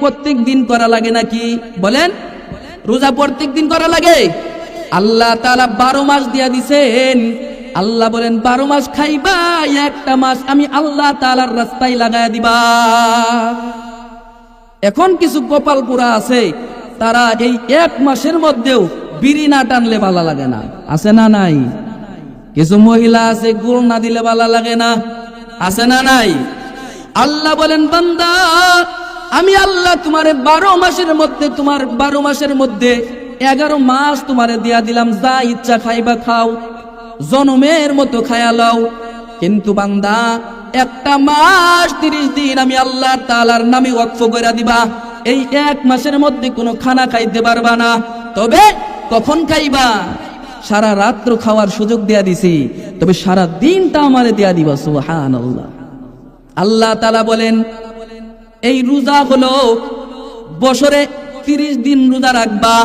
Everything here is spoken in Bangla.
প্রত্যেক দিন করা লাগে নাকি বলেন? রোজা প্রত্যেক দিন করা লাগে? আল্লাহ তাআলা 12 মাস দিয়া দিছেন। আল্লাহ বলেন 12 মাস খাইবা, একটা মাস আমি আল্লাহ তাআলার রাস্তায় লাগায়া দিবা। এখন কিছু কপাল পোড়া আছে, তারা এই 1 মাসের মধ্যেও বিড়ি না টানলে ভালো লাগে না, আছে না নাই? কিছু মহিলা আছে গুড় না দিলে ভালো লাগে না, আছে না নাই? আল্লাহ বলেন বান্দা, আমি আল্লাহ তোমারে 12 মাসের মধ্যে, তোমার 12 মাসের মধ্যে 11 মাস তোমারে দিয়া দিলাম, যা ইচ্ছা খাইবা খাও, জনমের মতো খায়া লও। কিন্তু বান্দা, একটা মাস 30 দিন আমি আল্লাহ তাআলার নামে ওয়াকফ করে দিবা। এই 1 মাসের মধ্যে কোনো খানা খাইতে পারবা না। তবে কখন খাইবা? সারা রাত্র খাওয়ার সুযোগ দেয়া দিছি, তবে সারা দিনটা আমারে দেয়া দিবা। সুবহানাল্লাহ। আল্লাহ তাআলা বলেন এই রোজা হলো বছরে 30 দিন রোজা রাখবা।